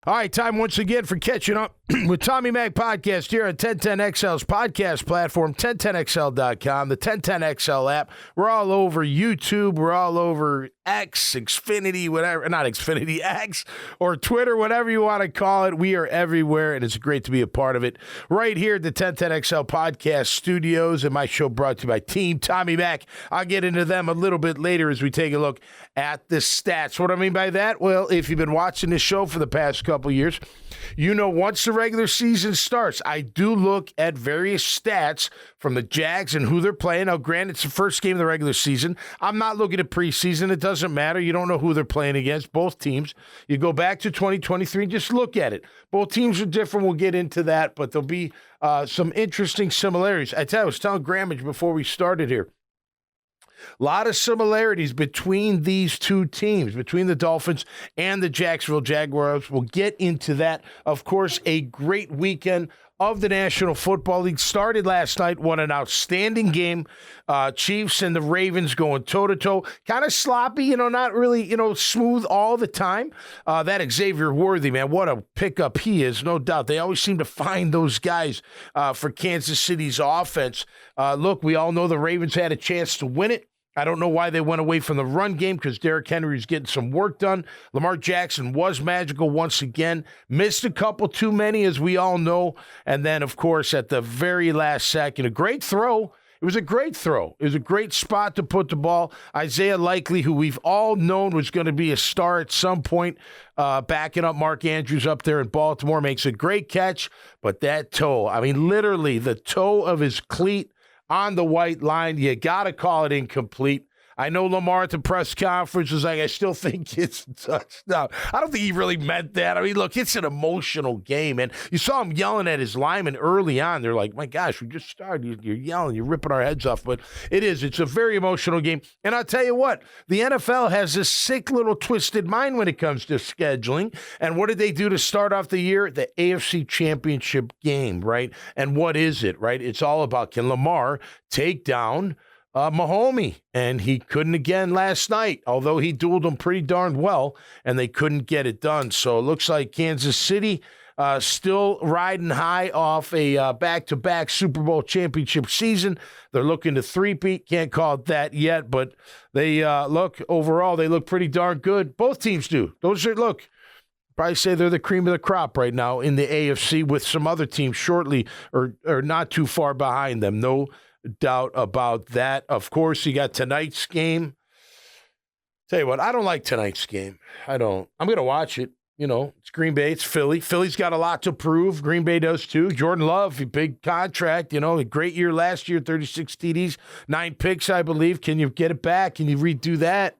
All right, time once again for catching up with Tommy Mac Podcast here on 1010XL's podcast platform, 1010XL.com, the 1010XL app. We're all over YouTube. We're all over X, Xfinity, whatever, not Xfinity, X, or Twitter, whatever you want to call it. We are everywhere, and it's great to be a part of it. Right here at the 1010XL Podcast Studios, and my show brought to you by Team Tommy Mac. I'll get into them a little bit later as we take a look at the stats. What do I mean by that? Well, if you've been watching this show for the past couple years, you know once the regular season starts, I do look at various stats from the Jags and who they're playing. Now, granted, it's the first game of the regular season. I'm not looking at preseason. It doesn't matter. You don't know who they're playing against, both teams. You go back to 2023 and just look at it. Both teams are different. We'll get into that, but there'll be some interesting similarities. I was telling Grammage before we started here, a lot of similarities between these two teams, between the Dolphins and the Jacksonville Jaguars. We'll get into that. Of course, a great weekend of the National Football League started last night. What an outstanding game. Chiefs and the Ravens going toe-to-toe. Kind of sloppy, not really, smooth all the time. That Xavier Worthy, man, what a pickup he is, no doubt. They always seem to find those guys for Kansas City's offense. Look, we all know the Ravens had a chance to win it. I don't know why they went away from the run game because Derrick Henry was getting some work done. Lamar Jackson was magical once again. Missed a couple too many, as we all know. And then, of course, at the very last second, a great throw. It was a great throw. It was a great spot to put the ball. Isaiah Likely, who we've all known was going to be a star at some point, backing up Mark Andrews up there in Baltimore, makes a great catch. But that toe, literally the toe of his cleat on the white line, you got to call it incomplete. I know Lamar at the press conference was like, I still think it's a touchdown. I don't think he really meant that. Look, it's an emotional game, and you saw him yelling at his lineman early on. They're like, my gosh, we just started. You're yelling. You're ripping our heads off. But it's a very emotional game. And I'll tell you what, the NFL has this sick little twisted mind when it comes to scheduling. And what did they do to start off the year? The AFC Championship game, right? And what is it, right? It's all about, can Lamar take down Mahomes, and he couldn't again last night, although he dueled him pretty darn well, and they couldn't get it done. So it looks like Kansas City still riding high off a back-to-back Super Bowl championship season. They're looking to three-peat. Can't call it that yet, but they overall, they look pretty darn good. Both teams do. Probably say they're the cream of the crop right now in the AFC with some other teams shortly or not too far behind them. No doubt about that. Of course, you got tonight's game. Tell you what, I don't like tonight's game. I don't. I'm going to watch it. It's Green Bay. It's Philly. Philly's got a lot to prove. Green Bay does too. Jordan Love, a big contract. A great year last year, 36 TDs, 9 picks, I believe. Can you get it back? Can you redo that?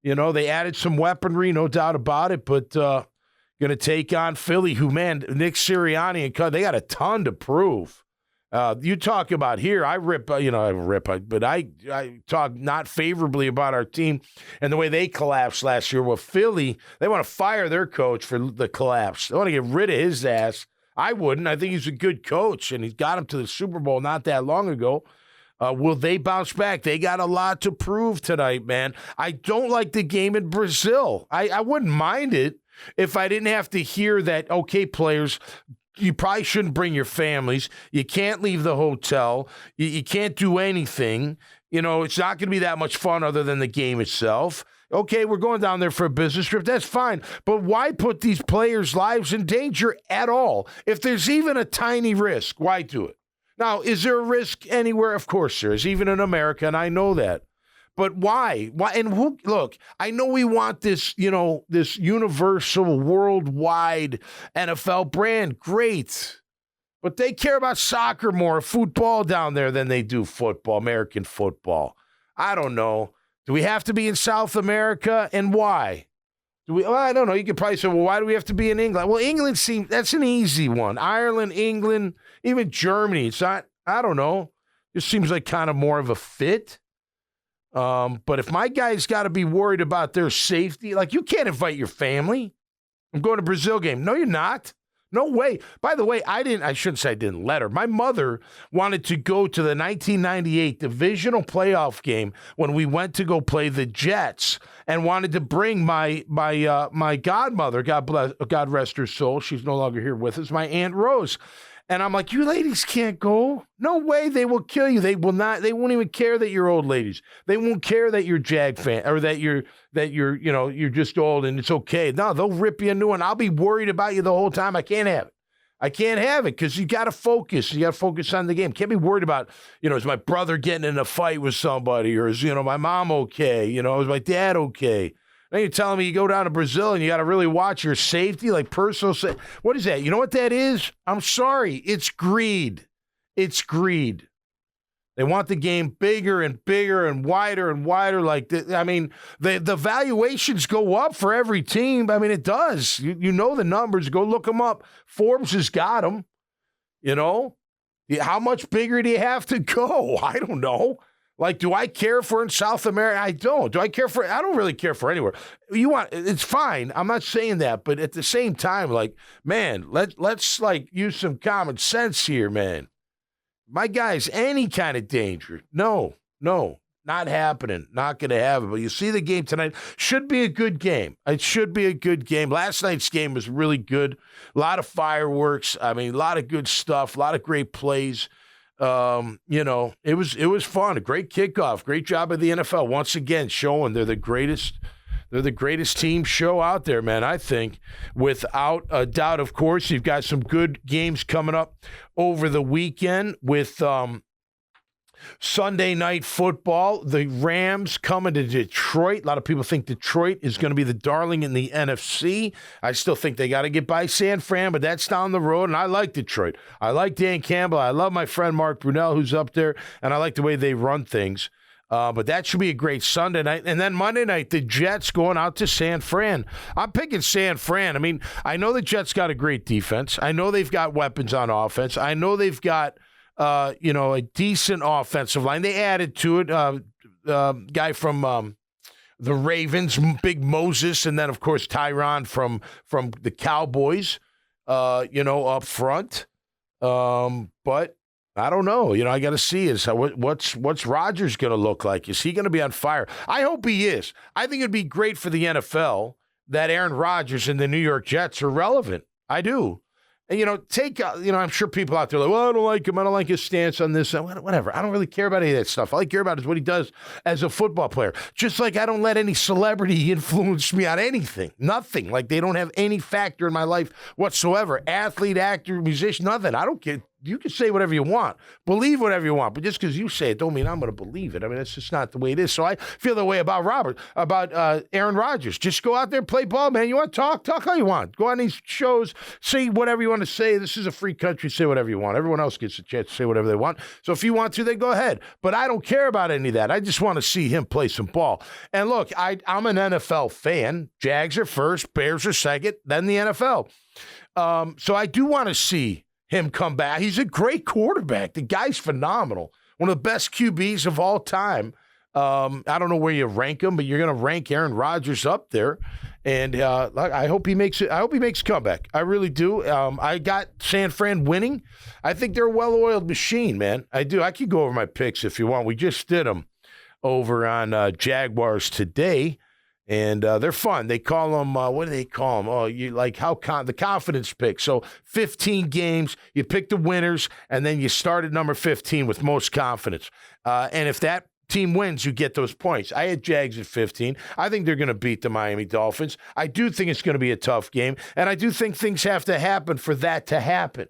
They added some weaponry, no doubt about it, but going to take on Philly, who, man, Nick Sirianni and they got a ton to prove. You talk about here, I talk not favorably about our team and the way they collapsed last year. Well, Philly, they want to fire their coach for the collapse. They want to get rid of his ass. I wouldn't. I think he's a good coach, and he's got him to the Super Bowl not that long ago. Will they bounce back? They got a lot to prove tonight, man. I don't like the game in Brazil. I wouldn't mind it if I didn't have to hear that, okay, players, you probably shouldn't bring your families. You can't leave the hotel. You can't do anything. It's not going to be that much fun other than the game itself. Okay, we're going down there for a business trip. That's fine. But why put these players' lives in danger at all? If there's even a tiny risk, why do it? Now, is there a risk anywhere? Of course there is, even in America, and I know that. But why? Why? And look, I know we want this, this universal, worldwide NFL brand. Great. But they care about soccer more, football down there than they do football, American football. I don't know. Do we have to be in South America, and why? I don't know. You could probably say, well, why do we have to be in England? Well, England that's an easy one. Ireland, England, even Germany. It's not, I don't know. It seems like kind of more of a fit. But if my guys got to be worried about their safety, like you can't invite your family. I'm going to Brazil game. No, you're not. No way. By the way, I shouldn't say I didn't let her. My mother wanted to go to the 1998 divisional playoff game when we went to go play the Jets and wanted to bring my godmother, God rest her soul. She's no longer here with us, my Aunt Rose. And I'm like, you ladies can't go. No way. They will kill you. They will not. They won't even care that you're old ladies. They won't care that you're Jag fan or that you're you're just old and it's okay. No, they'll rip you a new one. I'll be worried about you the whole time. I can't have it. I can't have it because you got to focus. You got to focus on the game. Can't be worried about, is my brother getting in a fight with somebody or is, my mom okay? Is my dad okay? Now you're telling me you go down to Brazil and you got to really watch your safety, like personal safety. What is that? You know what that is? I'm sorry. It's greed. It's greed. They want the game bigger and bigger and wider and wider. The valuations go up for every team. I mean, it does. You know the numbers. Go look them up. Forbes has got them. How much bigger do you have to go? I don't know. Do I care for in South America? I don't. Do I care for? I don't really care for anywhere. It's fine. I'm not saying that, but at the same time, man, let's use some common sense here, man. My guy's any kind of danger. No, not happening. Not going to have it. But you see the game tonight. Should be a good game. It should be a good game. Last night's game was really good. A lot of fireworks. I mean, a lot of good stuff. A lot of great plays. It was fun. A great kickoff. Great job of the NFL once again showing they're the greatest. They're the greatest team show out there, man, I think. Without a doubt, of course, you've got some good games coming up over the weekend with Sunday night football. The Rams coming to Detroit. A lot of people think Detroit is going to be the darling in the NFC. I still think they got to get by San Fran, but that's down the road, and I like Detroit. I like Dan Campbell. I love my friend Mark Brunell, who's up there, and I like the way they run things. But that should be a great Sunday night. And then Monday night, the Jets going out to San Fran. I'm picking San Fran. I mean, I know the Jets got a great defense. I know they've got weapons on offense. I know they've got, a decent offensive line. They added to it guy from the Ravens, Big Moses, and then, of course, Tyron from the Cowboys, up front. But I don't know. I got to see what's Rodgers going to look like. Is he going to be on fire? I hope he is. I think it'd be great for the NFL that Aaron Rodgers and the New York Jets are relevant. I do. And, I'm sure people out there are like, well, I don't like him. I don't like his stance on this. Whatever. I don't really care about any of that stuff. All I care about is what he does as a football player. Just like I don't let any celebrity influence me on anything. Nothing. Like they don't have any factor in my life whatsoever. Athlete, actor, musician, nothing. I don't care. You can say whatever you want, believe whatever you want, but just because you say it don't mean I'm going to believe it. I mean, that's just not the way it is. So I feel the way about Aaron Rodgers. Just go out there, play ball, man. You want to talk all you want. Go on these shows, say whatever you want to say. This is a free country. Say whatever you want. Everyone else gets a chance to say whatever they want. So if you want to, then go ahead. But I don't care about any of that. I just want to see him play some ball. And look, I'm an NFL fan. Jags are first, Bears are second, then the NFL. So I do want to see him come back. He's a great quarterback. The guy's phenomenal. One of the best QBs of all time. I don't know where you rank him, but you're going to rank Aaron Rodgers up there. And I hope he makes it. I hope he makes a comeback. I really do. I got San Fran winning. I think they're a well-oiled machine, man. I do. I could go over my picks if you want. We just did them over on Jaguars today. And they're fun. They call them, what do they call them? Oh, the confidence pick. So 15 games, you pick the winners, and then you start at number 15 with most confidence. And if that team wins, you get those points. I had Jags at 15. I think they're going to beat the Miami Dolphins. I do think it's going to be a tough game, and I do think things have to happen for that to happen.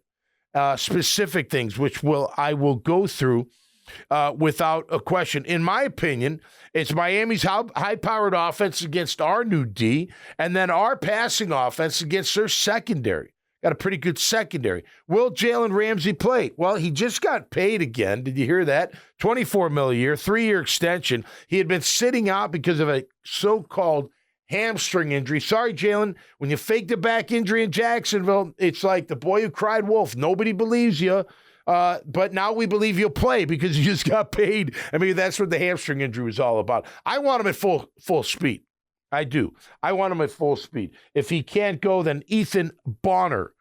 Specific things, which I will go through without a question. In my opinion, it's Miami's high-powered offense against our new D, and then our passing offense against their secondary. Got a pretty good secondary. Will Jalen Ramsey play? Well, he just got paid again. Did you hear that? $24 million a year, 3-year extension. He had been sitting out because of a so-called hamstring injury. Sorry, Jalen. When you faked a back injury in Jacksonville, it's like the boy who cried wolf. Nobody believes you. But now we believe you'll play because you just got paid. I mean, that's what the hamstring injury was all about. I want him at full speed. I do. I want him at full speed. If he can't go, then Ethan Bonner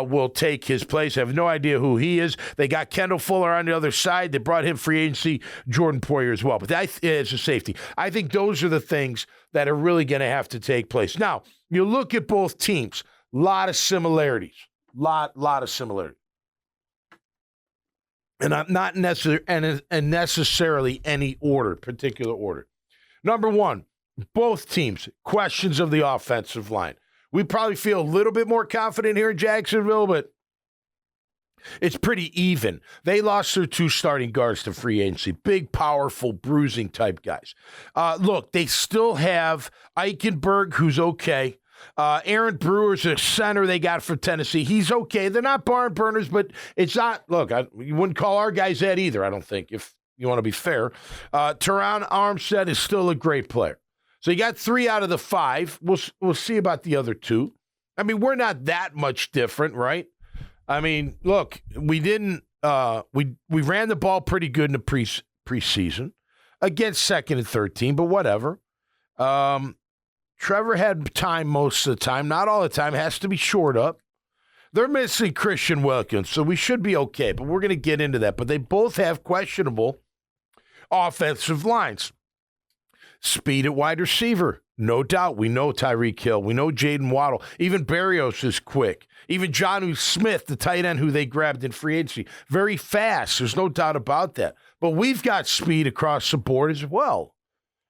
will take his place. I have no idea who he is. They got Kendall Fuller on the other side. They brought him free agency, Jordan Poyer as well. But it's a safety. I think those are the things that are really going to have to take place. Now, you look at both teams, lot of similarities. Lot of similarities. And not necessarily any particular order. Number one, both teams, questions of the offensive line. We probably feel a little bit more confident here in Jacksonville, but it's pretty even. They lost their 2 starting guards to free agency. Big, powerful, bruising type guys. Look, they still have Eichenberg, who's okay. Aaron Brewer's a center they got for Tennessee. He's okay. They're not barn burners, but it's not. Look, you wouldn't call our guys that either, I don't think, if you want to be fair. Teron Armstead is still a great player. So you got 3 out of the 5. We'll see about the other 2. I mean, we're not that much different, right? I mean, look, we didn't. We ran the ball pretty good in the preseason against second and third team, but whatever. Trevor had time most of the time, not all the time. Has to be shored up. They're missing Christian Wilkins, so we should be okay. But we're going to get into that. But they both have questionable offensive lines. Speed at wide receiver, no doubt. We know Tyreek Hill. We know Jaden Waddle. Even Berrios is quick. Even Jonnu Smith, the tight end who they grabbed in free agency, very fast. There's no doubt about that. But we've got speed across the board as well.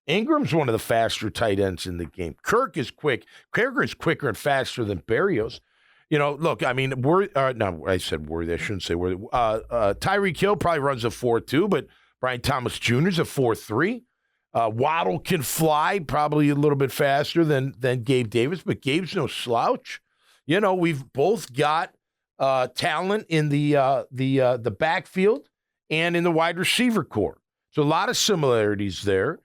Ingram's one of the faster tight ends in the game. Kirk is quick. Kirk is quicker and faster than Berrios. You know, look, I mean, I said Worthy. I shouldn't say Worthy. Tyreek Hill probably runs a 4.2, but Brian Thomas Jr. is a 4.3. Waddle can fly probably a little bit faster than Gabe Davis, but Gabe's no slouch. You know, we've both got talent in the backfield and in the wide receiver core. So a lot of similarities there.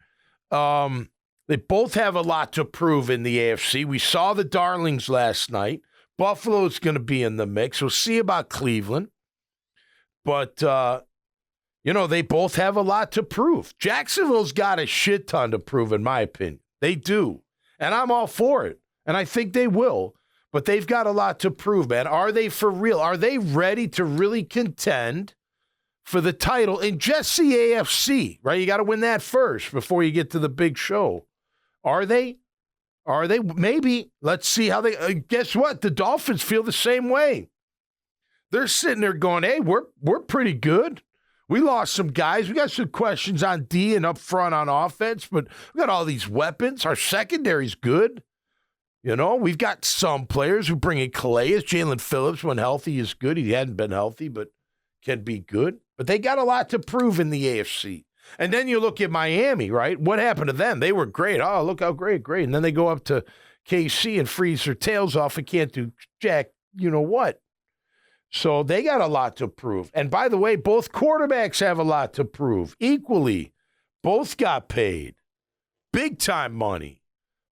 They both have a lot to prove in the AFC. We saw the Darlings last night. Buffalo's going to be in the mix. We'll see about Cleveland. But, they both have a lot to prove. Jacksonville's got a shit ton to prove, in my opinion. They do. And I'm all for it. And I think they will. But they've got a lot to prove, man. Are they for real? Are they ready to really contend for the title in just the AFC, right? You got to win that first before you get to the big show. Are they? Are they? Maybe. Let's see how they guess what? The Dolphins feel the same way. They're sitting there going, hey, we're pretty good. We lost some guys. We got some questions on D and up front on offense, but we got all these weapons. Our secondary's good. You know, we've got some players who bring in Calais. Jalen Phillips, when healthy, is good. He hadn't been healthy, but can be good. But they got a lot to prove in the AFC. And then you look at Miami, right? What happened to them? They were great. Oh, look how great. And then they go up to KC and freeze their tails off and can't do jack, you know what. So they got a lot to prove. And by the way, both quarterbacks have a lot to prove. Equally, both got paid. Big time money.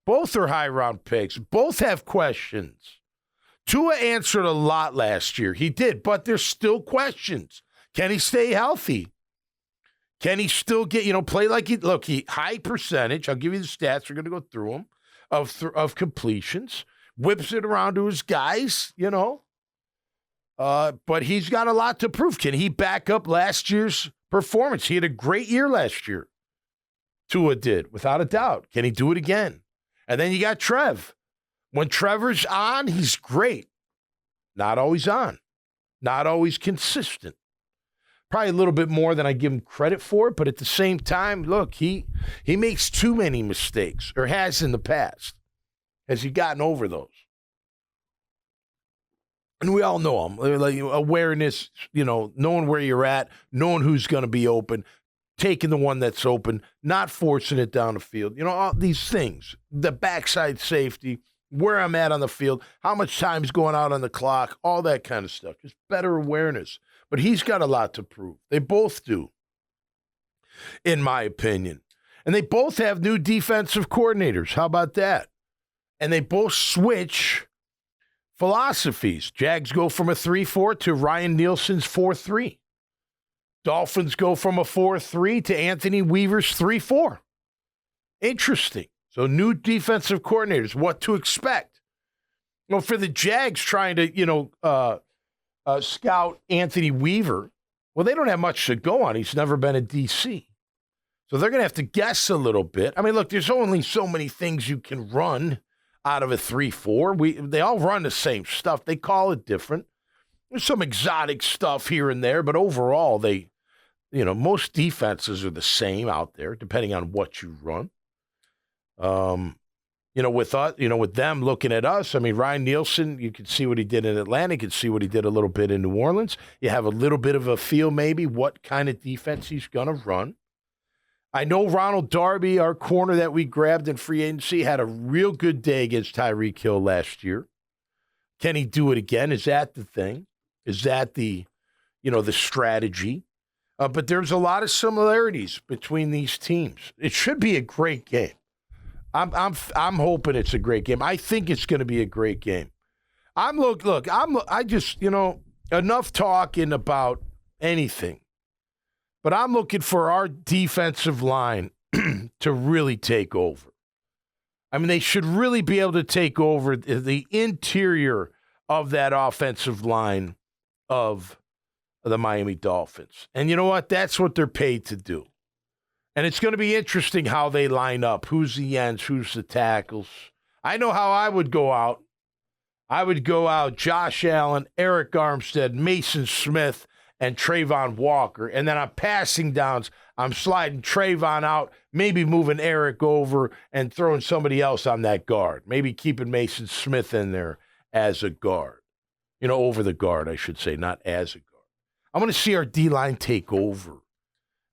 Both are high round picks. Both have questions. Tua answered a lot last year. He did, but there's still questions. Can he stay healthy? Can he still get, play like he high percentage, I'll give you the stats, we're going to go through them, of completions, whips it around to his guys, but he's got a lot to prove. Can he back up last year's performance? He had a great year last year. Tua did, without a doubt. Can he do it again? And then you got Trev. When Trevor's on, he's great. Not always on. Not always consistent. Probably a little bit more than I give him credit for, but at the same time, look, he makes too many mistakes, or has in the past. Has he gotten over those? And we all know him. Like, awareness, knowing where you're at, knowing who's going to be open, taking the one that's open, not forcing it down the field. All these things. The backside safety, where I'm at on the field, how much time's going out on the clock, all that kind of stuff. Just better awareness. But he's got a lot to prove. They both do, in my opinion. And they both have new defensive coordinators. How about that? And they both switch philosophies. Jags go from a 3-4 to Ryan Nielsen's 4-3. Dolphins go from a 4-3 to Anthony Weaver's 3-4. Interesting. So new defensive coordinators, what to expect. Well, for the Jags trying to, scout Anthony Weaver, well, they don't have much to go on. He's never been a DC. So they're going to have to guess a little bit. I mean, look, there's only so many things you can run out of a 3-4. They all run the same stuff. They call it different. There's some exotic stuff here and there, but overall, most defenses are the same out there, depending on what you run. With us, with them looking at us, I mean, Ryan Nielsen, you can see what he did in Atlanta. You can see what he did a little bit in New Orleans. You have a little bit of a feel, maybe, what kind of defense he's going to run. I know Ronald Darby, our corner that we grabbed in free agency, had a real good day against Tyreek Hill last year. Can he do it again? Is that the thing? Is that the strategy? But there's a lot of similarities between these teams. It should be a great game. I'm hoping it's a great game. I think it's going to be a great game. Enough talking about anything. But I'm looking for our defensive line to really take over. I mean, they should really be able to take over the interior of that offensive line of the Miami Dolphins. And you know what? That's what they're paid to do. And it's going to be interesting how they line up. Who's the ends? Who's the tackles? I know how I would go out. I would go out Josh Allen, Eric Armstead, Mason Smith, and Trayvon Walker. And then on passing downs, I'm sliding Trayvon out, maybe moving Eric over and throwing somebody else on that guard. Maybe keeping Mason Smith in there as a guard. Over the guard, I should say, not as a guard. I want to see our D-line take over.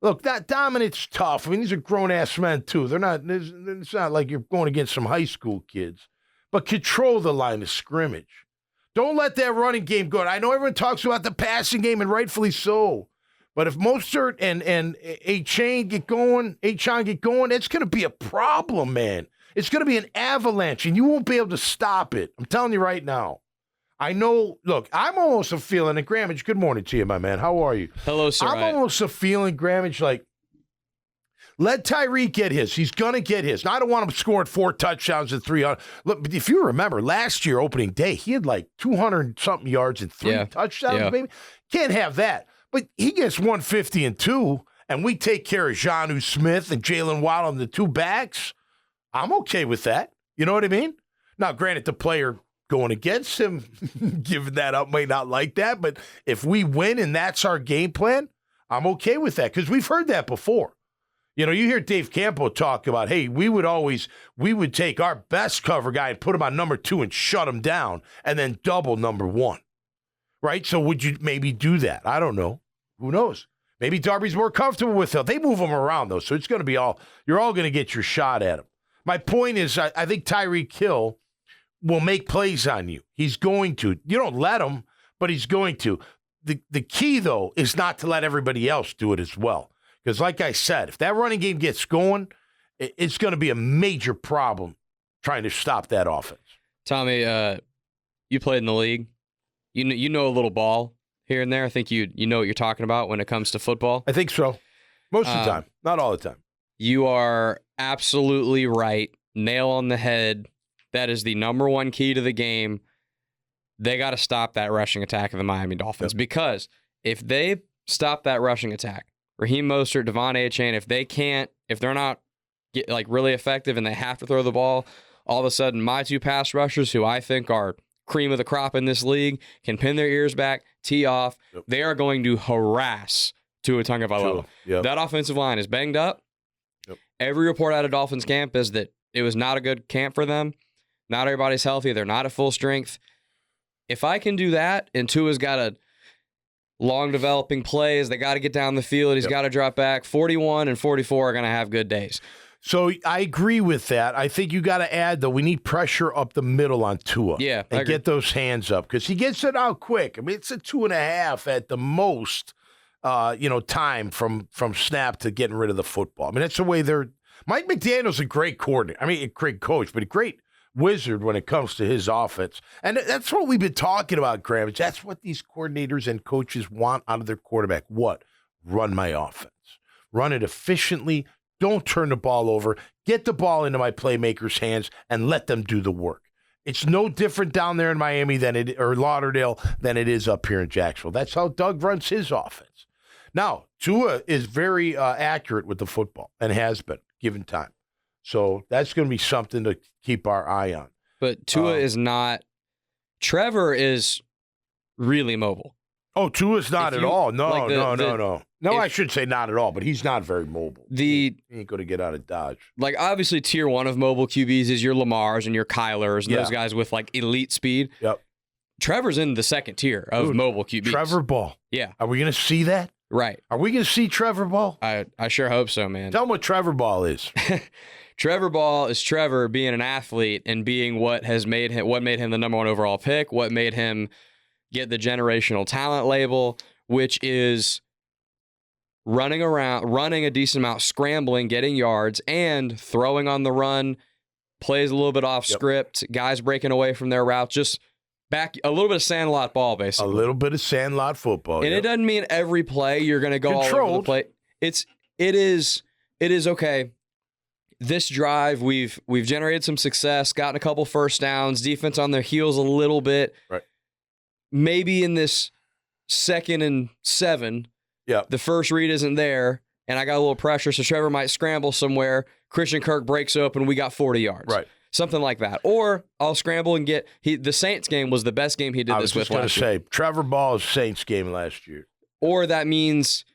Look, that dominance tough. I mean, these are grown-ass men, too. It's not like you're going against some high school kids. But control the line of scrimmage. Don't let that running game go. I know everyone talks about the passing game, and rightfully so. But if Mostert and Achane get going, it's going to be a problem, man. It's going to be an avalanche, and you won't be able to stop it. I'm telling you right now. I know, look, I'm almost a feeling, and Grammage, good morning to you, my man. How are you? Hello, sir. I'm almost a feeling, Grammage, like, let Tyreek get his. He's going to get his. Now, I don't want him scoring 4 touchdowns and 300. Look, but if you remember, last year, opening day, he had like 200-something yards and 3 touchdowns, baby. Can't have that. But he gets 150 and 2, and we take care of Jonnu Smith and Jalen Waddle and the 2 backs. I'm okay with that. You know what I mean? Now, granted, the player going against him, giving that up, might not like that. But if we win and that's our game plan, I'm okay with that because we've heard that before. You hear Dave Campo talk about, hey, we would take our best cover guy and put him on number 2 and shut him down and then double number 1, right? So would you maybe do that? I don't know. Who knows? Maybe Darby's more comfortable with it. They move him around, though, so it's going to be you're all going to get your shot at him. My point is I think Tyreek Hill will make plays on you. He's going to. You don't let him, but he's going to. The key, though, is not to let everybody else do it as well. Because like I said, if that running game gets going, it's going to be a major problem trying to stop that offense. Tommy, you played in the league. You know a little ball here and there. I think you know what you're talking about when it comes to football. I think so. Most of the time. Not all the time. You are absolutely right. Nail on the head. That is the number 1 key to the game. They got to stop that rushing attack of the Miami Dolphins. Yep. Because if they stop that rushing attack, Raheem Mostert, Devon Achane, if they're not really effective and they have to throw the ball, all of a sudden my 2 pass rushers, who I think are cream of the crop in this league, can pin their ears back, tee off. Yep. They are going to harass Tua Tagovailoa. Yep. That offensive line is banged up. Yep. Every report out of Dolphins camp is that it was not a good camp for them. Not everybody's healthy. They're not at full strength. If I can do that, and Tua's got a long developing plays, they got to get down the field. He's got to drop back. 41 and 44 are going to have good days. So I agree with that. I think you got to add, though, we need pressure up the middle on Tua. Yeah, and get those hands up because he gets it out quick. I mean, it's a 2.5 at the most, time from snap to getting rid of the football. I mean, that's the way they're. Mike McDaniel's a great coordinator. I mean, a great coach, but a great wizard when it comes to his offense. And that's what we've been talking about, Graham. That's what these coordinators and coaches want out of their quarterback. What? Run my offense. Run it efficiently. Don't turn the ball over. Get the ball into my playmakers' hands and let them do the work. It's no different down there in Miami or Lauderdale than it is up here in Jacksonville. That's how Doug runs his offense. Now, Tua is very accurate with the football and has been given time. So that's going to be something to keep our eye on. But Tua is not. Trevor is really mobile. Oh, Tua's not at all. No, like no. No, I should say not at all, but he's not very mobile. He ain't going to get out of Dodge. Like, obviously, tier 1 of mobile QBs is your Lamars and your Kylers and those guys with, like, elite speed. Yep. Trevor's in the second tier of mobile QBs. Trevor Ball. Yeah. Are we going to see that? Right. Are we going to see Trevor Ball? I sure hope so, man. Tell him what Trevor Ball is. Trevor Ball is Trevor being an athlete and being what made him the number 1 overall pick, what made him get the generational talent label, which is running around, running a decent amount, scrambling, getting yards, and throwing on the run, plays a little bit off script, guys breaking away from their routes, just back a little bit of sandlot ball, basically. A little bit of sandlot football. And it doesn't mean every play you're going to go all over the plate. It is okay. This drive, we've generated some success, gotten a couple first downs, defense on their heels a little bit. Right. Maybe in this 2nd and 7, the first read isn't there, and I got a little pressure, so Trevor might scramble somewhere. Christian Kirk breaks open, we got 40 yards. Right. Something like that. Or I'll scramble and get the Saints game was the best game he did this with last year. I was just going to say, Trevor Ball's Saints game last year. Or that means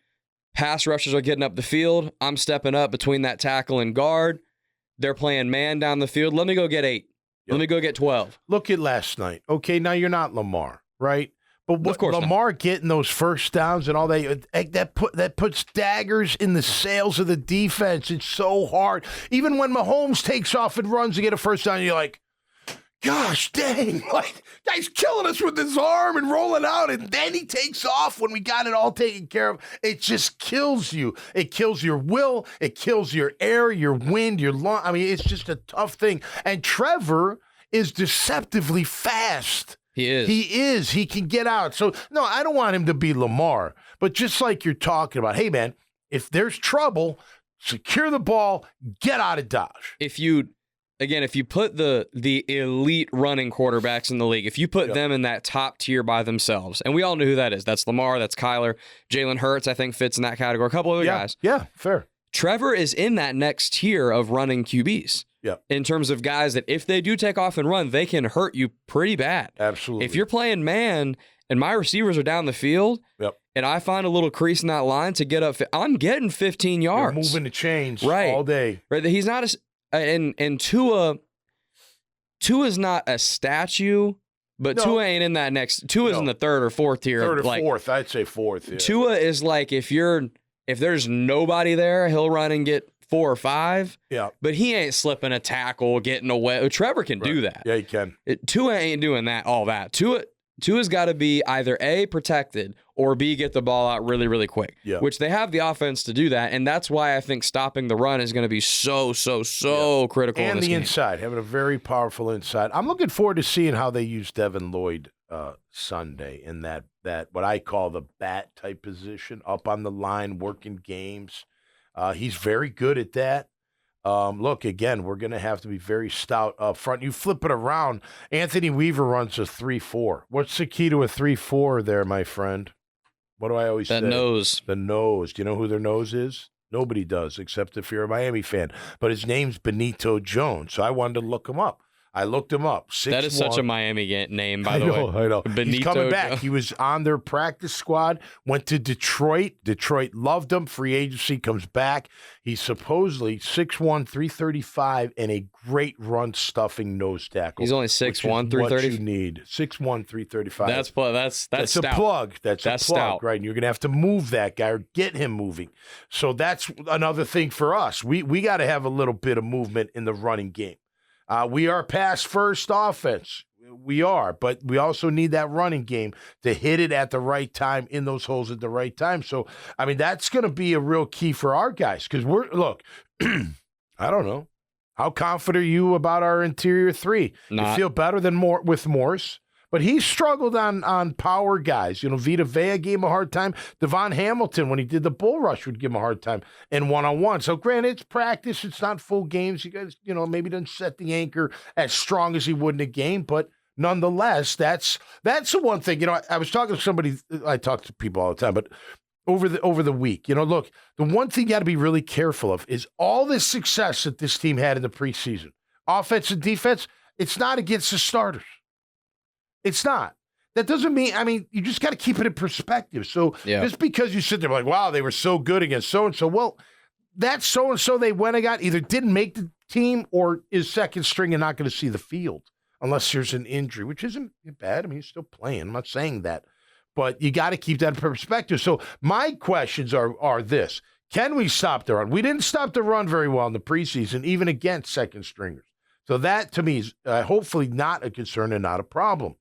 pass rushers are getting up the field. I'm stepping up between that tackle and guard. They're playing man down the field. Let me go get 8. Let me go get 12. Look at last night. Okay, now you're not Lamar, right? But of course Lamar getting those first downs and all that puts daggers in the sails of the defense. It's so hard. Even when Mahomes takes off and runs to get a first down, you're like, gosh dang, like, guy's killing us with his arm and rolling out, and then he takes off when we got it all taken care of. It just kills you. It kills your will. It kills your air, your wind, your lung. I mean, it's just a tough thing. And Trevor is deceptively fast. He is. He is. He can get out. So, no, I don't want him to be Lamar. But just like you're talking about, hey, man, if there's trouble, secure the ball, get out of Dodge. If you put the elite running quarterbacks in the league, if you put them in that top tier by themselves, and we all know who that is. That's Lamar, that's Kyler. Jalen Hurts, I think, fits in that category. A couple other guys. Yeah, fair. Trevor is in that next tier of running QBs. Yeah. In terms of guys that if they do take off and run, they can hurt you pretty bad. Absolutely. If you're playing man and my receivers are down the field, and I find a little crease in that line to get up, I'm getting 15 yards. You're moving the chains all day. Right. He's not and Tua's not a statue, but Tua ain't in that next. Tua's in the 3rd or 4th tier. 3rd or 4th. I'd say 4th. Yeah. Tua is like if there's nobody there, he'll run and get 4 or 5. Yeah. But he ain't slipping a tackle, getting away. Trevor can do that. Yeah, he can. Tua ain't doing all that. Tua's got to be either A, protected, or B, get the ball out really, really quick, which they have the offense to do that. And that's why I think stopping the run is going to be so critical. And in this game. Inside, having a very powerful inside. I'm looking forward to seeing how they use Devin Lloyd Sunday in that what I call the bat type position, up on the line, working games. He's very good at that. Look, again, we're going to have to be very stout up front. You flip it around. Anthony Weaver runs a 3-4. What's the key to a 3-4 there, my friend? What do I always say? That nose. The nose. Do you know who their nose is? Nobody does, except if you're a Miami fan. But his name's Benito Jones, so I wanted to look him up. I looked him up. 6'1". That is such a Miami name, by the way. I know. Benito He's coming back. Jones. He was on their practice squad, went to Detroit. Detroit loved him. Free agency, comes back. He's supposedly 6'1", 335, and a great run-stuffing nose tackle. He's only 6'1", 330? What you need. 6'1", 335. That's stout. A plug. That's a plug, stout. right? And you're going to have to move that guy or get him moving. So that's another thing for us. We got to have a little bit of movement in the running game. We are pass-first offense. We are, but we also need that running game to hit it at the right time in those holes at the right time. So, I mean, that's going to be a real key for our guys because look, I don't know. How confident are you about our interior 3? Not. You feel better than with Morse, But he struggled on power guys. Vita Vea gave him a hard time. Devon Hamilton, when he did the bull rush, would give him a hard time in one-on-one. So, granted, it's practice. It's not full games. You guys, maybe didn't set the anchor as strong as he would in a game. But nonetheless, that's the one thing. I was talking to somebody. I talk to people all the time, but over the week, look, the one thing you got to be really careful of is all this success that this team had in the preseason, offense and defense. It's not against the starters. It's not. That doesn't mean, you just got to keep it in perspective. So just because you sit there like, wow, they were so good against so-and-so, well, that so-and-so they went and got either didn't make the team or is second string and not going to see the field unless there's an injury, which isn't bad. He's still playing. I'm not saying that. But you got to keep that in perspective. So my questions are this. Can we stop the run? We didn't stop the run very well in the preseason, even against second stringers. So that, to me, is hopefully not a concern and not a problem.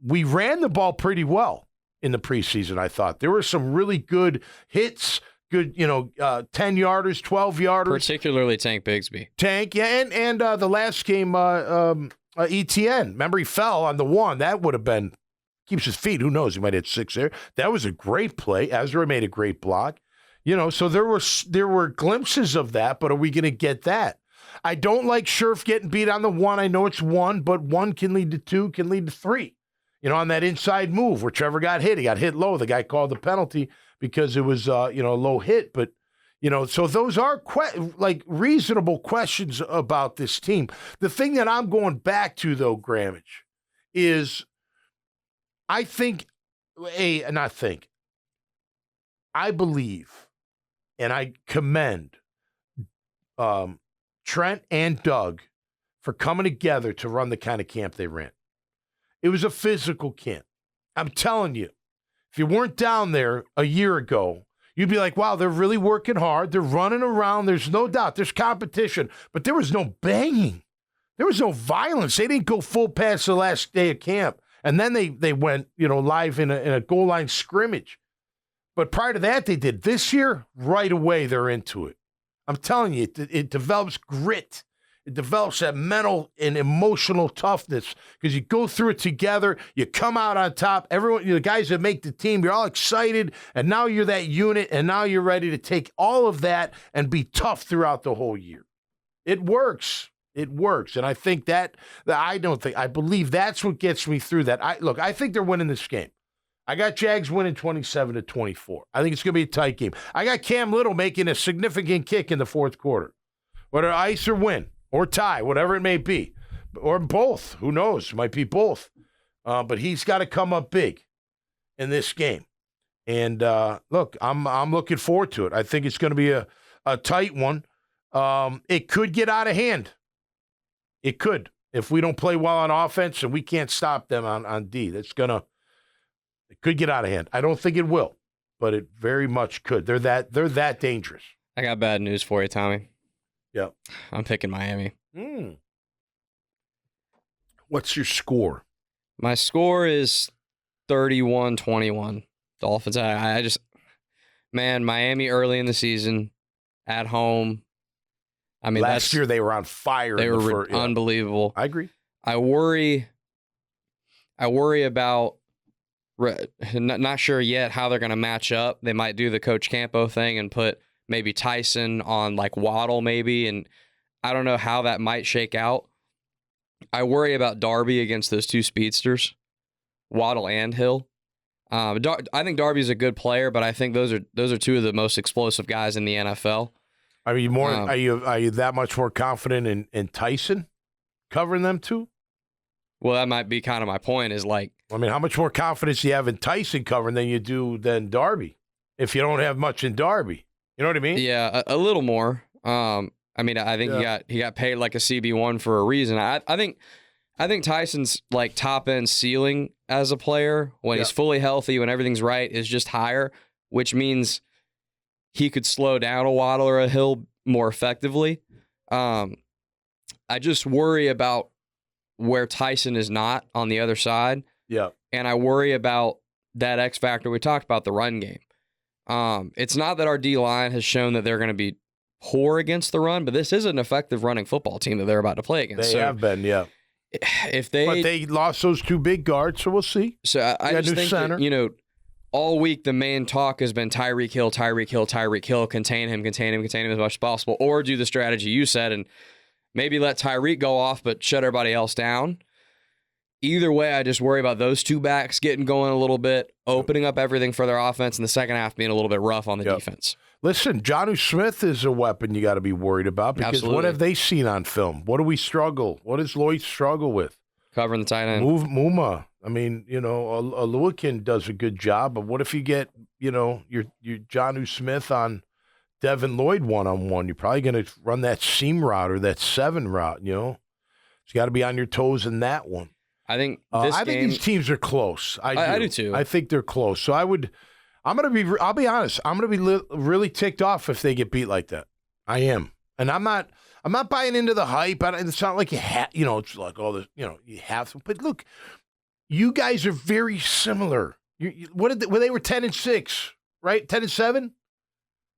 We ran the ball pretty well in the preseason, I thought. There were some really good hits, good, 10-yarders, 12-yarders. Particularly Tank Bigsby. Tank, yeah, and the last game, ETN. Remember, he fell on the one. That would have been, keeps his feet. Who knows? He might hit 6 there. That was a great play. Ezra made a great block. So there were glimpses of that, but are we going to get that? I don't like Scherf getting beat on the one. I know it's one, but one can lead to 2, can lead to 3. On that inside move where Trevor got hit. He got hit low. The guy called the penalty because it was, a low hit. But, so those are reasonable questions about this team. The thing that I'm going back to, though, Grammage, is I believe, and I commend Trent and Doug for coming together to run the kind of camp they ran. It was a physical camp. I'm telling you, if you weren't down there a year ago, you'd be like, wow, they're really working hard. They're running around. There's no doubt. There's competition. But there was no banging. There was no violence. They didn't go full past the last day of camp. And then they went, live in a goal line scrimmage. But prior to that, they did. This year, right away, they're into it. I'm telling you, it develops grit. It develops that mental and emotional toughness because you go through it together. You come out on top. Everyone, the guys that make the team, you're all excited. And now you're that unit. And now you're ready to take all of that and be tough throughout the whole year. It works. It works. And I think I believe that's what gets me through that. I think they're winning this game. I got Jags winning 27-24. I think it's going to be a tight game. I got Cam Little making a significant kick in the fourth quarter. Whether ice or win or tie, whatever it may be. Or both. Who knows? It might be both. But he's got to come up big in this game. And look, I'm looking forward to it. I think it's going to be a tight one. It could get out of hand. It could. If we don't play well on offense and we can't stop them on D, it could get out of hand. I don't think it will, but it very much could. They're that dangerous. I got bad news for you, Tommy. Yep. I'm picking Miami. What's your score? My score is 31-21. Dolphins. I just, Miami early in the season, at home. Last year they were on fire. They were unbelievable. I agree. I worry about. Not sure yet how they're going to match up. They might do the Coach Campo thing and put maybe Tyson on Waddle maybe, and I don't know how that might shake out. I worry about Darby against those two speedsters, Waddle and Hill. I think Darby's a good player, but I think those are two of the most explosive guys in the NFL. Are you that much more confident in Tyson covering them two? Well, that might be kind of my point. How much more confidence do you have in Tyson covering than Darby? If you don't have much in Darby, you know what I mean? Yeah, a little more. I think he got paid like a CB1 for a reason. I think Tyson's top end ceiling as a player when he's fully healthy, when everything's right, is just higher, which means he could slow down a Waddle or a Hill more effectively. I just worry about where Tyson is not on the other side. Yeah. And I worry about that X factor. We talked about the run game. It's not that our D-line has shown that they're going to be poor against the run, but this is an effective running football team that they're about to play against. They have been, yeah. But they lost those two big guards, so we'll see. So I just think that, you know, all week the main talk has been Tyreek Hill, contain him as much as possible, or do the strategy you said and maybe let Tyreek go off but shut everybody else down. Either way, I just worry about those two backs getting going a little bit, opening up everything for their offense, and the second half being a little bit rough on the defense. Listen, Jonnu Smith is a weapon you got to be worried about because what have they seen on film? What do we struggle? What does Lloyd struggle with? Covering the tight end. Muma. I mean, you know, Aluakin does a good job, but what if you get, you know, your Jonnu Smith on Devin Lloyd one-on-one? You're probably going to run that seam route or that 7 route, you know? So you got to be on your toes in that one. I think think these teams are close. I do too. I think they're close. So I'll be honest. I'm going to be really ticked off if they get beat like that. I am. And I'm not buying into the hype. It's not like you have, you know, it's like all this, you know, you have to. But look, you guys are very similar. They were 10-6, right? 10-7?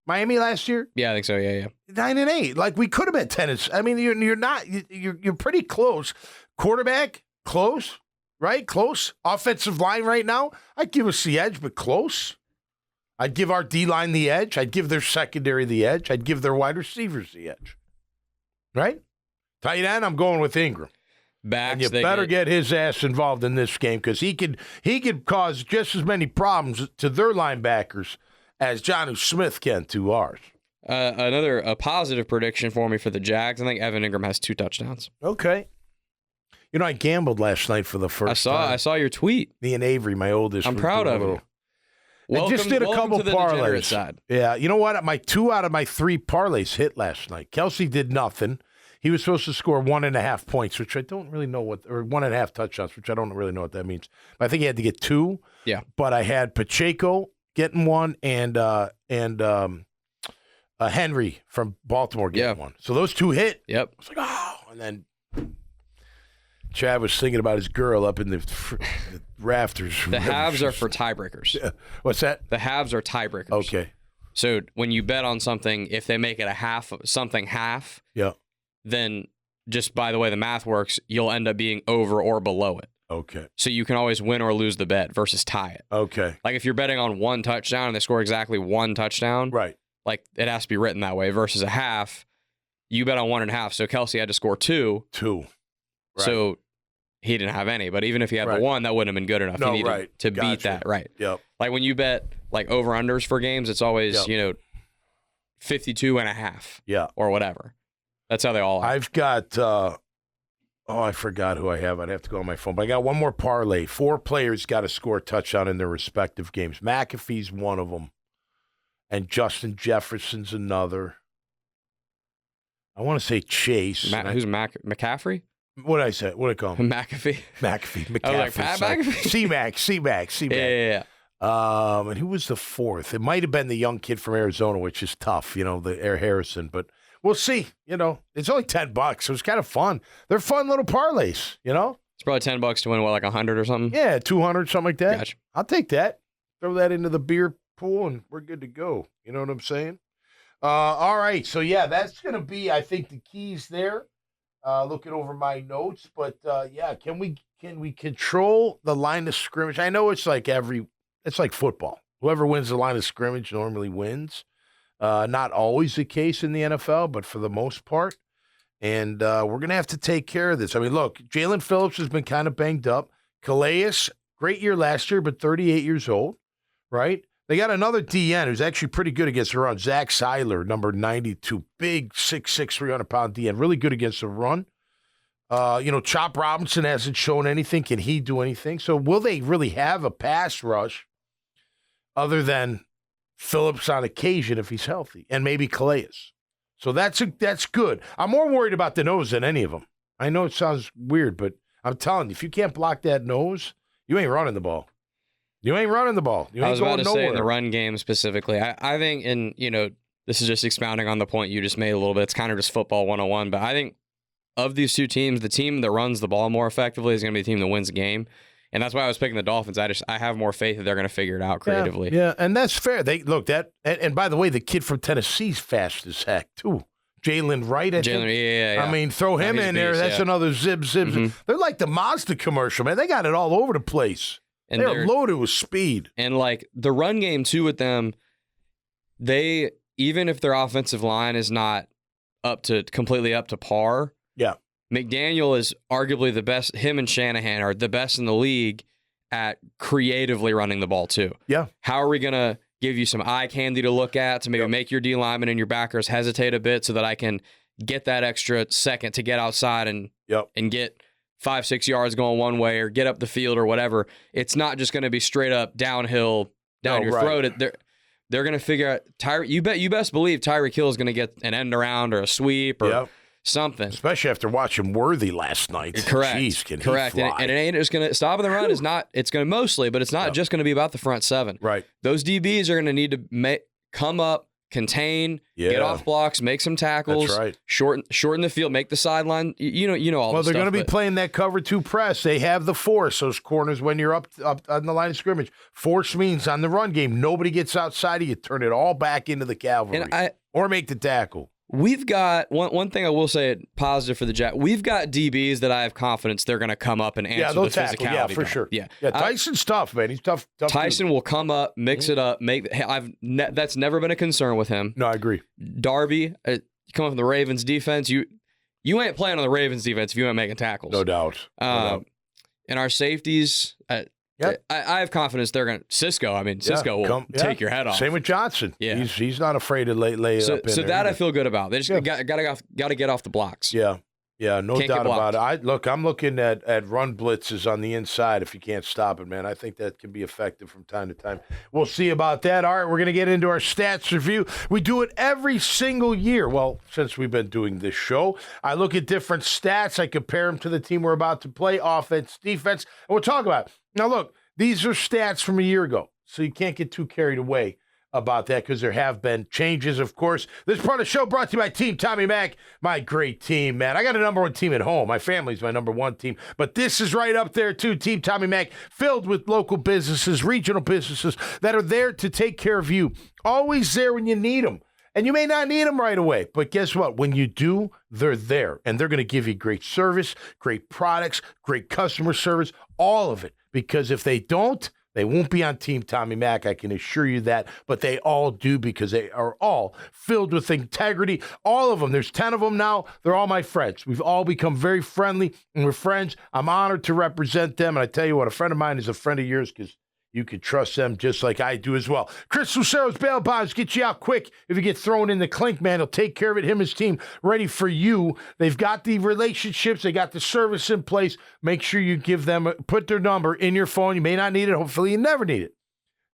Miami last year? Yeah, I think so. Yeah. 9-8. Like we could have been 10. I mean, you're not. You're pretty close. Quarterback. Close, right? Close. Offensive line right now, I'd give us the edge, but close. I'd give our D-line the edge. I'd give their secondary the edge. I'd give their wide receivers the edge. Right? Tight end, I'm going with Ingram. And you better get his ass involved in this game because he could cause just as many problems to their linebackers as Jonnu Smith can to ours. A positive prediction for me for the Jags. I think Evan Ingram has 2 touchdowns. Okay. You know, I gambled last night for the first time. I saw your tweet. Me and Avery, my oldest. I'm proud of you. I just did a couple parlays. Side. Yeah, you know what? My 2 out of my 3 parlays hit last night. Kelsey did nothing. He was supposed to score 1.5 points, which I don't really know or 1.5 touchdowns, which I don't really know what that means. But I think he had to get 2. Yeah. But I had Pacheco getting 1 and Henry from Baltimore getting 1. So those 2 hit. Yep. I was like, oh, and then Chad was thinking about his girl up in the rafters. The halves are for tiebreakers. Yeah. What's that? The halves are tiebreakers. Okay. So when you bet on something, if they make it a half, yeah, then just by the way the math works, you'll end up being over or below it. Okay. So you can always win or lose the bet versus tie it. Okay. Like if you're betting on 1 touchdown and they score exactly 1 touchdown, right? Like it has to be written that way versus a half. You bet on 1.5. So Kelsey had to score 2. 2. Right. So he didn't have any. But even if he had the 1, that wouldn't have been good enough. No, he needed to beat that, right? Yep. Like when you bet like over-unders for games, it's always, you know, 52.5. Yeah. Or whatever. That's how they all are. I've got, I forgot who I have. I'd have to go on my phone. But I got one more parlay. 4 players got to score a touchdown in their respective games. McAfee's one of them. And Justin Jefferson's another. I want to say Chase. Who's McCaffrey? What did I say? What did I call him? McAfee. McCaffrey. I was like, Pat McAfee? C-Mac. Yeah. And who was the 4th? It might have been the young kid from Arizona, which is tough, you know, the Air Harrison. But we'll see. You know, it's only $10. So it's kind of fun. They're fun little parlays, you know? It's probably $10 to win, what, like 100 or something? Yeah, 200, something like that. Gotcha. I'll take that. Throw that into the beer pool, and we're good to go. You know what I'm saying? All right. So, yeah, that's going to be, I think, the keys there. Looking over my notes. But, yeah, can we control the line of scrimmage? I know it's like football. Whoever wins the line of scrimmage normally wins. Not always the case in the NFL, but for the most part. And we're going to have to take care of this. I mean, look, Jalen Phillips has been kind of banged up. Calais, great year last year, but 38 years old, right? They got another DN who's actually pretty good against the run. Zach Seiler, number 92, big 6'6", 300-pound DN, really good against the run. Chop Robinson hasn't shown anything. Can he do anything? So will they really have a pass rush other than Phillips on occasion if he's healthy, and maybe Calais? So that's good. I'm more worried about the nose than any of them. I know it sounds weird, but I'm telling you, if you can't block that nose, you ain't running the ball. You ain't running the ball. You ain't I was about going to nowhere. say in the run game specifically, I think this is just expounding on the point you just made a little bit. It's kind of just football 101, but I think of these two teams, the team that runs the ball more effectively is going to be the team that wins the game. And that's why I was picking the Dolphins. I have more faith that they're going to figure it out creatively. Yeah, and that's fair. They look that, and by the way, the kid from Tennessee's fast as heck too. Jalen Wright, I think. Yeah. I mean, throw him in there. That's another zip. They're like the Mazda commercial, man. They got it all over the place. And they're loaded with speed. And, like, the run game, too, with them, even if their offensive line is not completely up to par, McDaniel is arguably the best. Him and Shanahan are the best in the league at creatively running the ball, too. Yeah. How are we going to give you some eye candy to look at to maybe make your D linemen and your backers hesitate a bit so that I can get that extra second to get outside and get 5-6 yards going one way or get up the field or whatever? It's not just going to be straight up downhill down your throat. They're going to figure out you best believe Tyreek Hill is going to get an end around or a sweep or something. Especially after watching Worthy last night. Correct. Jeez, can Correct. He fly? And it ain't just going to stop in the run. It's going to mostly, but it's not just going to be about the front seven. Right. Those DBs are going to need to come up, contain, get off blocks, make some tackles. That's right. Shorten the field, make the sideline. You know all. Well, they're going to be playing that cover 2 press. They have the force. Those corners when you're up on the line of scrimmage. Force means on the run game, nobody gets outside of you. Turn it all back into the cavalry, or make the tackle. We've got one thing I will say positive for the Jack. We've got DBs that I have confidence they're going to come up and answer the tackle. physicality. Yeah, for sure. Yeah. Tyson's tough, man. He's tough. Tyson will come up, mix it up, that's never been a concern with him. No, I agree. Darby, you come up from the Ravens defense. You ain't playing on the Ravens defense if you ain't making tackles. No doubt. And our safeties. I have confidence they're going to Cisco. I mean, Cisco will take your head off. Same with Johnson. Yeah. He's not afraid to lay it up in so there. that I feel good about. They just got to get off the blocks. Yeah. Yeah, no doubt about it. I'm looking at run blitzes on the inside if you can't stop it, man. I think that can be effective from time to time. We'll see about that. All right, we're going to get into our stats review. We do it every single year. Well, since we've been doing this show, I look at different stats. I compare them to the team we're about to play, offense, defense, and we'll talk about it. Now, look, these are stats from a year ago, so you can't get too carried away about that because there have been changes, of course. This part of the show brought to you by Team Tommy Mac, my great team, man. I got a number one team at home. My family's my number one team, but this is right up there, too. Team Tommy Mac, filled with local businesses, regional businesses that are there to take care of you. Always there when you need them. And you may not need them right away, but guess what? When you do, they're there, and they're going to give you great service, great products, great customer service, all of it. Because if they don't, they won't be on Team Tommy Mac, I can assure you that, but they all do because they are all filled with integrity. All of them. There's 10 of them now. They're all my friends. We've all become very friendly, and we're friends. I'm honored to represent them, and I tell you what, a friend of mine is a friend of yours because you can trust them just like I do as well. Chris Lucero's bail bonds get you out quick. If you get thrown in the clink, man, he'll take care of it. Him and his team ready for you. They've got the relationships. They got the service in place. Make sure you put their number in your phone. You may not need it. Hopefully you never need it.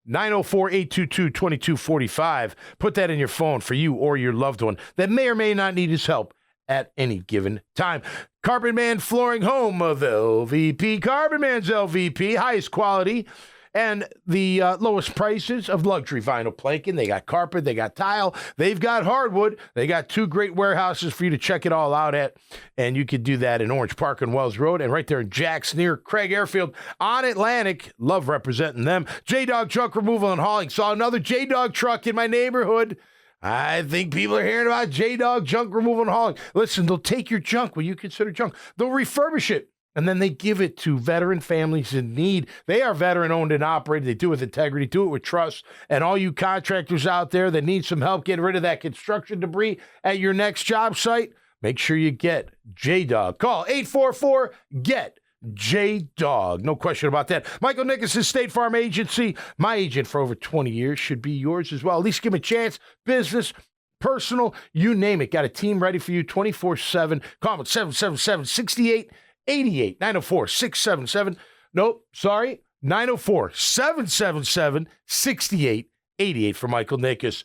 904-822-2245. Put that in your phone for you or your loved one that may or may not need his help at any given time. Carpet Man Flooring, home of LVP. Carpet Man's LVP, highest quality and the lowest prices of luxury vinyl planking. They got carpet, they got tile, they've got hardwood. They got 2 great warehouses for you to check it all out at. And you could do that in Orange Park and Wells Road and right there in Jax near Craig Airfield on Atlantic. Love representing them. J-Dog Truck Removal and Hauling. Saw another J-Dog truck in my neighborhood. I think people are hearing about J-Dog Junk Removal and Hauling. Listen, they'll take your junk, what you consider junk. They'll refurbish it. And then they give it to veteran families in need. They are veteran-owned and operated. They do it with integrity, do it with trust. And all you contractors out there that need some help getting rid of that construction debris at your next job site, make sure you get J-Dog. Call 844-GET-J-Dog. No question about that. Michael Nicholson, State Farm Agency. My agent for over 20 years. Should be yours as well. At least give him a chance. Business, personal, you name it. Got a team ready for you 24/7. Call them at 777-6888. 904-677. Nope, sorry. 904-777-6888 for Michael Nikus.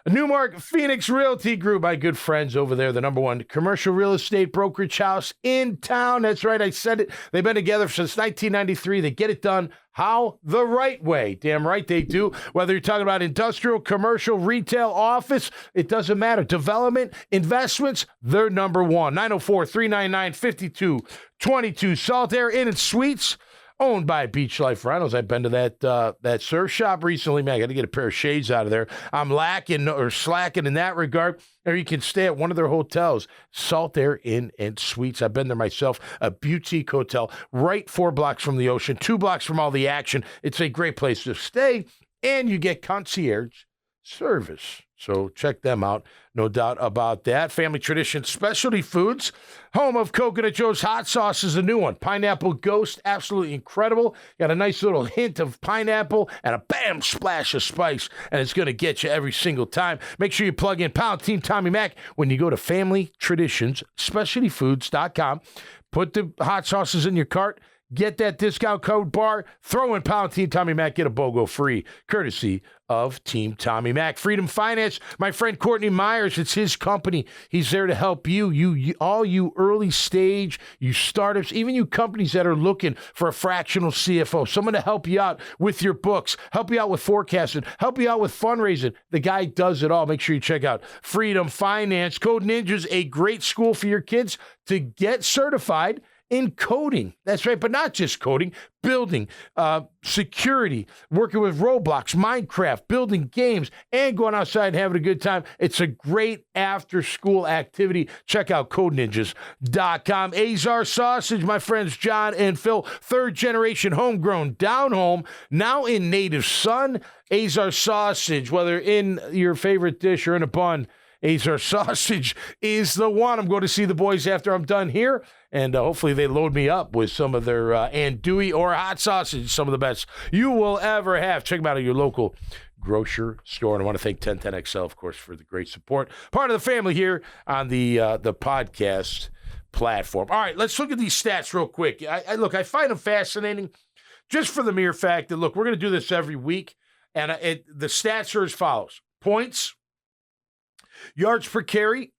Newmark Phoenix Realty Group, my good friends over there, the number one commercial real estate brokerage house in town. That's right, I said it. They've been together since 1993. They get it done how? The right way. Damn right they do. Whether you're talking about industrial, commercial, retail, office, it doesn't matter. Development, investments, they're number one. 904-399-5222. Salt Air Inn and Suites. owned by Beach Life Rentals. I've been to that surf shop recently. Man, I got to get a pair of shades out of there. I'm lacking or slacking in that regard. Or you can stay at one of their hotels, Salt Air Inn and Suites. I've been there myself, a boutique hotel, right 4 blocks from the ocean, 2 blocks from all the action. It's a great place to stay, and you get concierge service. So check them out, no doubt about that. Family Tradition Specialty Foods, home of Coconut Joe's hot sauce, is a new one. Pineapple Ghost, absolutely incredible. Got a nice little hint of pineapple and a bam splash of spice, and it's going to get you every single time. Make sure you plug in Pound Team Tommy Mac when you go to FamilyTraditionsSpecialtyFoods.com. Put the hot sauces in your cart. Get that discount code bar, throw in Pound Team Tommy Mac, get a BOGO free, courtesy of Team Tommy Mac. Freedom Finance, my friend Courtney Myers, it's his company. He's there to help you, all you early stage, you startups, even you companies that are looking for a fractional CFO, someone to help you out with your books, help you out with forecasting, help you out with fundraising. The guy does it all. Make sure you check out Freedom Finance. Code Ninja's a great school for your kids to get certified in coding. That's right, but not just coding, building, security, working with Roblox, Minecraft, building games, and going outside and having a good time. It's a great after-school activity. Check out CodeNinjas.com. Azar Sausage, my friends John and Phil, third-generation homegrown, down home, now in native sun. Azar Sausage, whether in your favorite dish or in a bun, Azar Sausage is the one. I'm going to see the boys after I'm done here, and hopefully they load me up with some of their andouille or hot sausage, some of the best you will ever have. Check them out at your local grocery store. And I want to thank 1010XL, of course, for the great support. Part of the family here on the podcast platform. All right, let's look at these stats real quick. I find them fascinating just for the mere fact that, look, we're going to do this every week, and the stats are as follows. Points, yards per carry,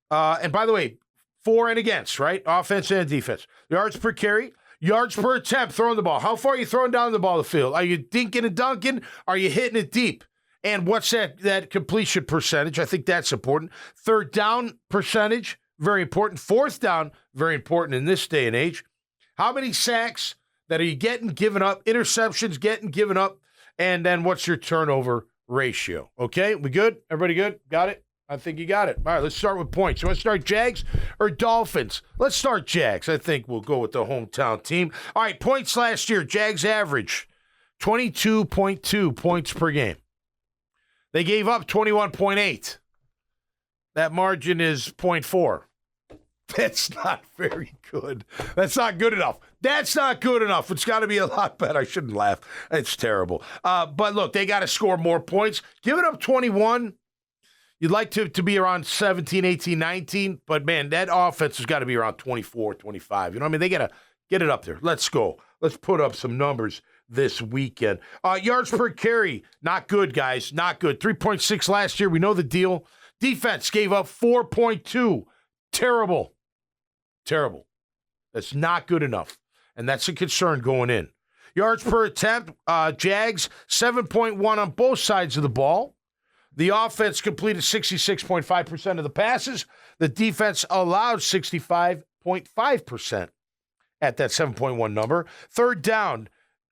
and by the way, for and against, right? Offense and defense. Yards per carry, yards per attempt throwing the ball. How far are you throwing down the ball the field? Are you dinking and dunking? Are you hitting it deep? And what's that completion percentage? I think that's important. Third down percentage, very important. Fourth down, very important in this day and age. How many sacks that are you getting given up? Interceptions getting given up. And then what's your turnover ratio? Okay, we good? Everybody good? Got it? I think you got it. All right, let's start with points. You want to start Jags or Dolphins? Let's start Jags. I think we'll go with the hometown team. All right, points last year. Jags average 22.2 points per game. They gave up 21.8. That margin is 0.4. That's not very good. That's not good enough. That's not good enough. It's got to be a lot better. I shouldn't laugh. It's terrible. But look, they got to score more points. Giving up 21. You'd like to be around 17, 18, 19, but, man, that offense has got to be around 24, 25. You know what I mean? They got to get it up there. Let's go. Let's put up some numbers this weekend. Yards per carry, not good, guys. Not good. 3.6 last year. We know the deal. Defense gave up 4.2. Terrible. Terrible. That's not good enough, and that's a concern going in. Yards per attempt, Jags, 7.1 on both sides of the ball. The offense completed 66.5% of the passes. The defense allowed 65.5% at that 7.1 number. Third down,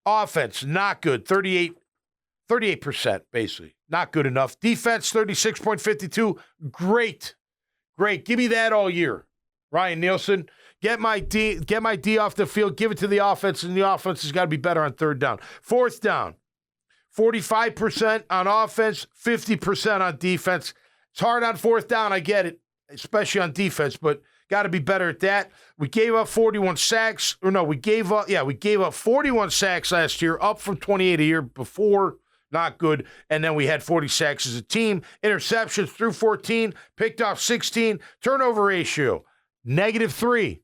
offense, not good. 38% basically. Not good enough. Defense, 36.52. Great. Give me that all year. Ryan Nielsen, get my D off the field, give it to the offense, and the offense has got to be better on third down. Fourth down. 45% on offense, 50% on defense. It's hard on fourth down, I get it, especially on defense, but got to be better at that. We gave up 41 sacks. We gave up 41 sacks last year, up from 28 a year before. Not good. And then we had 40 sacks as a team. Interceptions through 14, picked off 16. Turnover ratio, -3.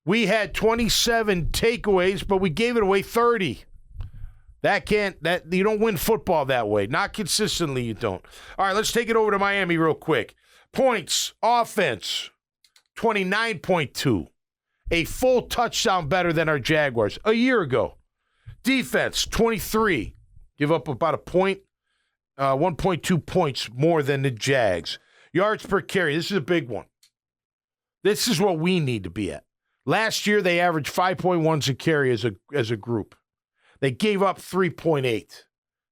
We had 27 takeaways, but we gave it away 30. You don't win football that way. Not consistently, you don't. All right, let's take it over to Miami real quick. Points, offense, 29.2. A full touchdown better than our Jaguars a year ago. Defense, 23. Give up about a point, 1.2 points more than the Jags. Yards per carry, this is a big one. This is what we need to be at. Last year, they averaged 5.1 a carry as a group. They gave up 3.8.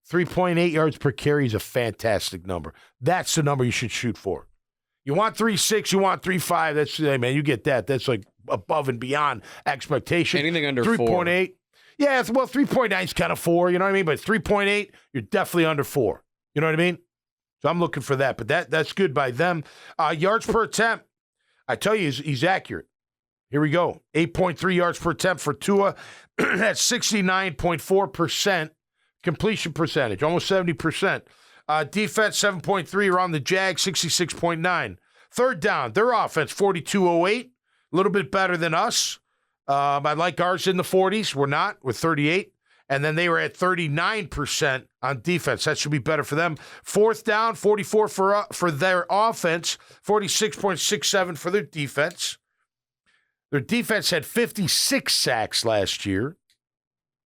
3.8 yards per carry is a fantastic number. That's the number you should shoot for. You want 3.6, you want 3.5. That's, hey, man, you get that. That's like above and beyond expectation. Anything under 4. 3.8. Yeah, well, 3.9 is kind of 4, you know what I mean? But 3.8, you're definitely under 4. You know what I mean? So I'm looking for that. But that's good by them. Yards per attempt, I tell you, he's accurate. Here we go. 8.3 yards per attempt for Tua. That's 69.4% completion percentage, almost 70%. Defense, 7.3 around the Jags, 66.9. Third down, their offense, 42.08. A little bit better than us. I like ours in the 40s. We're not. We're 38. And then they were at 39% on defense. That should be better for them. Fourth down, 44 for their offense, 46.67 for their defense. Their defense had 56 sacks last year,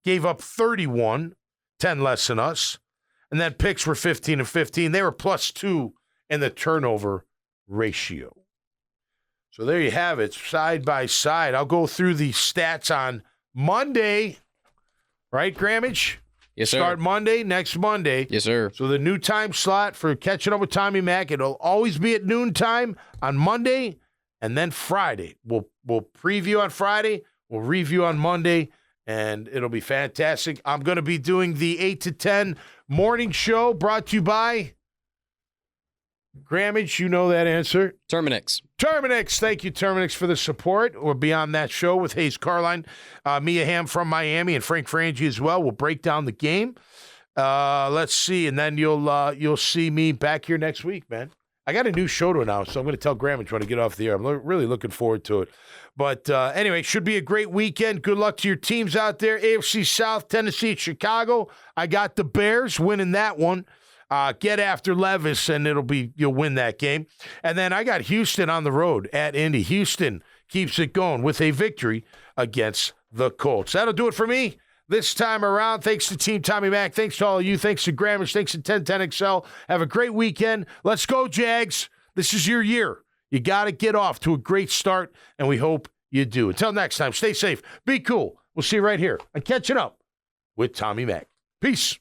gave up 31, 10 less than us. And then picks were 15 and 15. They were +2 in the turnover ratio. So there you have it, side by side. I'll go through the stats on Monday. Right, Grammage? Yes, sir. Start Monday, next Monday. Yes, sir. So the new time slot for catching up with Tommy Mack, it'll always be at noontime on Monday and then Friday. We'll preview on Friday, we'll review on Monday, and it'll be fantastic. I'm going to be doing the 8 to 10 morning show brought to you by Grammage. You know that answer. Terminix. Thank you, Terminix, for the support. We'll be on that show with Hayes Carline, Mia Hamm from Miami, and Frank Frangie as well. We'll break down the game. Let's see, and then you'll see me back here next week, man. I got a new show to announce, so I'm going to tell Grammage when I get off the air. I'm really looking forward to it. But anyway, should be a great weekend. Good luck to your teams out there. AFC South, Tennessee at Chicago. I got the Bears winning that one. Get after Levis, and you'll win that game. And then I got Houston on the road at Indy. Houston keeps it going with a victory against the Colts. That'll do it for me this time around. Thanks to Team Tommy Mack. Thanks to all of you. Thanks to Grammage. Thanks to 1010XL. Have a great weekend. Let's go, Jags. This is your year. You got to get off to a great start, and we hope you do. Until next time, stay safe. Be cool. We'll see you right here on Catching Up with Tommy Mack. Peace.